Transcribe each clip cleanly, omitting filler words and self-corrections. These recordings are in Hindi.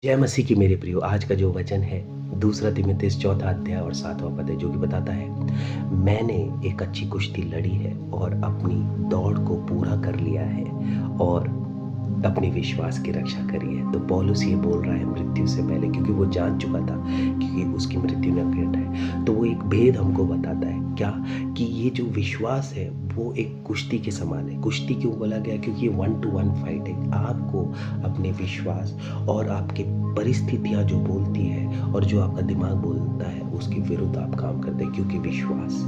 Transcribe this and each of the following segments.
जय मसीह की मेरे प्रियो। आज का जो वचन है दूसरा तिमुथियुस चौथा अध्याय और सातवां पद है, जो कि बताता है, मैंने एक अच्छी कुश्ती लड़ी है और अपनी दौड़ को पूरा कर लिया है और अपने विश्वास की रक्षा करी है। तो पौलुस ये बोल रहा है मृत्यु से पहले, क्योंकि वो जान चुका था क्योंकि उसकी मृत्यु निकट है। तो वो एक भेद हमको बताता है क्या, कि ये जो विश्वास है वो एक कुश्ती के समान है। कुश्ती क्यों बोला गया? क्योंकि ये 1 टू 1 फाइट है। आपको अपने विश्वास और आपकी परिस्थितियाँ जो बोलती है और जो आपका दिमाग बोलता है उसके विरुद्ध आप काम करते हैं, क्योंकि विश्वास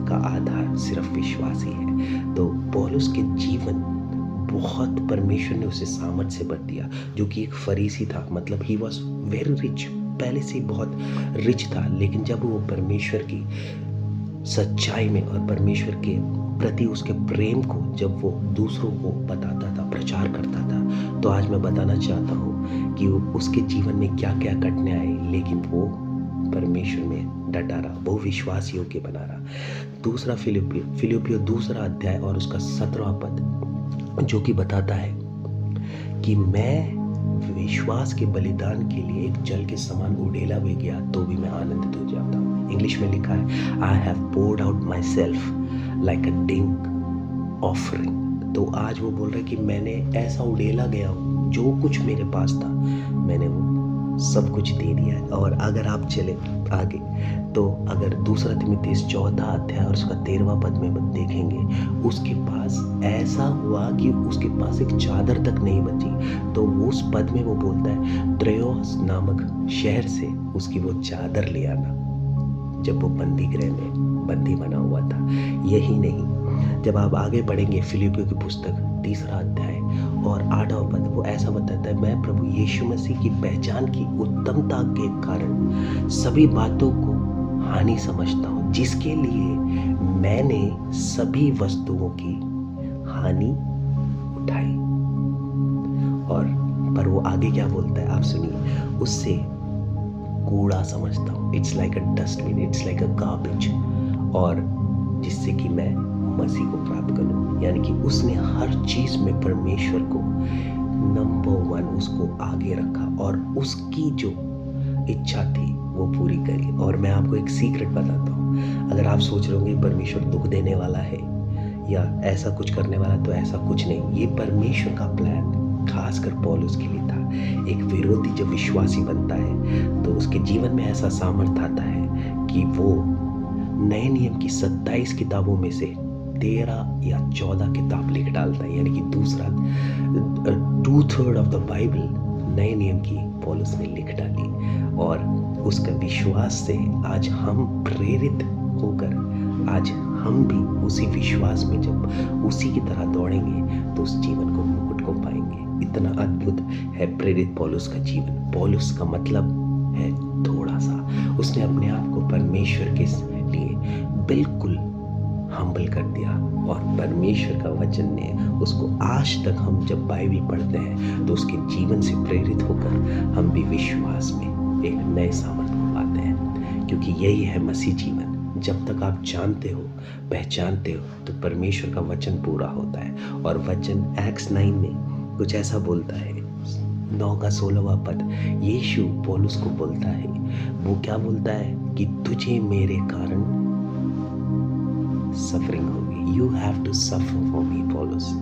का आधार सिर्फ विश्वास ही है। तो पौलुस के जीवन बहुत परमेश्वर ने उसे सामर्थ से भर दिया, जो कि एक फरीसी था। मतलब ही वॉज वेरी रिच, पहले से ही बहुत रिच था। लेकिन जब वो परमेश्वर की सच्चाई में और परमेश्वर के प्रति उसके प्रेम को जब वो दूसरों को बताता था, प्रचार करता था, तो आज मैं बताना चाहता हूँ कि उसके जीवन में क्या क्या घटनाएं आई, लेकिन वो परमेश्वर में डटा रहा, वो विश्वास योग्य बना रहा। दूसरा फिलिपियो दूसरा अध्याय और उसका 17वां पद, जो कि बताता है कि मैं विश्वास के बलिदान के लिए एक जल के समान उड़ेला भी गया तो भी मैं आनंदित हो जाता हूँ। इंग्लिश में लिखा है, I have poured out myself like a drink offering. तो आज वो बोल रहे कि मैंने ऐसा उड़ेला गया हूँ, जो कुछ मेरे पास था मैंने वो सब कुछ दे दिया है। और अगर आप चले आगे, तो अगर दूसरा तिमुथियुस चौथा अध्याय और उसका 13वां पद में देखेंगे, उसके पास ऐसा हुआ कि उसके पास एक चादर तक नहीं बची। तो उस पद में वो बोलता है, त्रोआस नामक शहर से उसकी वो चादर ले आना, जब वो बंदी गृह में बंदी बना हुआ था। यही नहीं, जब आप आगे बढ़ेंगे, फिलिपियों की पुस्तक तीसरा अध्याय और 8वां पद, वो ऐसा बताता है, मैं प्रभु यीशु मसीह की पहचान की उत्तमता के कारण सभी बातों को हानि समझता हूँ, जिसके लिए मैंने सभी वस्तुओं की हानि उठाई। और पर वो आगे क्या बोलता है, आप सुनिए, उससे कूड़ा समझता हूँ, it's like a dustbin, it's like a garbage, और जिससे कि मैं मसीह को प्राप्त करूँ। यानी कि उसने हर चीज में परमेश्वर को नंबर 1 उसको आगे रखा और उसकी जो इच्छा थी वो पूरी करी। और मैं आपको एक सीक्रेट बताता हूँ, अगर आप सोच रहे होंगे परमेश्वर दुख देने वाला है या ऐसा कुछ करने वाला, तो ऐसा कुछ नहीं। ये परमेश्वर का प्लान खासकर पौलुस के लिए था। एक विरोधी जब विश्वासी बनता है तो उसके जीवन में ऐसा सामर्थ आता है कि वो नए नियम की 27 किताबों में से 13 या 14 किताब लिख डालता है। यानी कि दूसरा 2/3 ऑफ द बाइबल नए नियम की पौलुस ने लिख डाली। और उसका विश्वास से आज हम प्रेरित होकर, आज हम भी उसी विश्वास में जब उसी की तरह दौड़ेंगे तो उस जीवन को मुकुट को पाएंगे। इतना अद्भुत है प्रेरित पौलुस का जीवन। पौलुस का मतलब है थोड़ा सा, उसने अपने आप को परमेश्वर के लिए बिल्कुल हम्बल कर दिया और परमेश्वर का वचन ने उसको, आज तक हम जब बाइबल पढ़ते हैं तो उसके जीवन से प्रेरित होकर हम भी विश्वास में एक नए सामर्थ्य को पाते हैं, क्योंकि यही है मसीह जीवन। जब तक आप जानते हो, पहचानते हो, तो परमेश्वर का वचन पूरा होता है। और वचन एक्स 9 में कुछ ऐसा बोलता है, 9 का 16वां पद, यीशु पौलुस को बोलता है, वो क्या बोलता है कि तुझे मेरे कारण सफरिंग होगी, you have to suffer for me Paulus.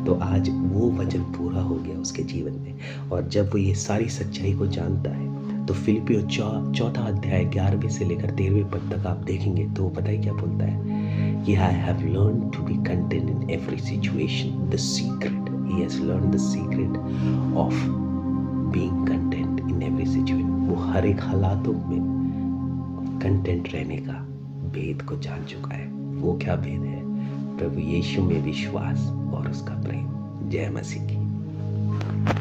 तो आज वो वचन पूरा हो गया उसके जीवन में। और जब वो ये सारी सच्चाई को जानता है, तो फिलिपियो चौथा अध्याय 11वें से लेकर 13वें पद तक आप देखेंगे, तो पता है क्या बोलता है कि I have learn to be content in every situation, the secret, he has learn the secret of being content in every situation. वो हर एक हालातों में कंटेंट रहने का भेद को जान चुका है। वो क्या भेद है? प्रभु यीशु में विश्वास और उसका प्रेम। जय मसीह की।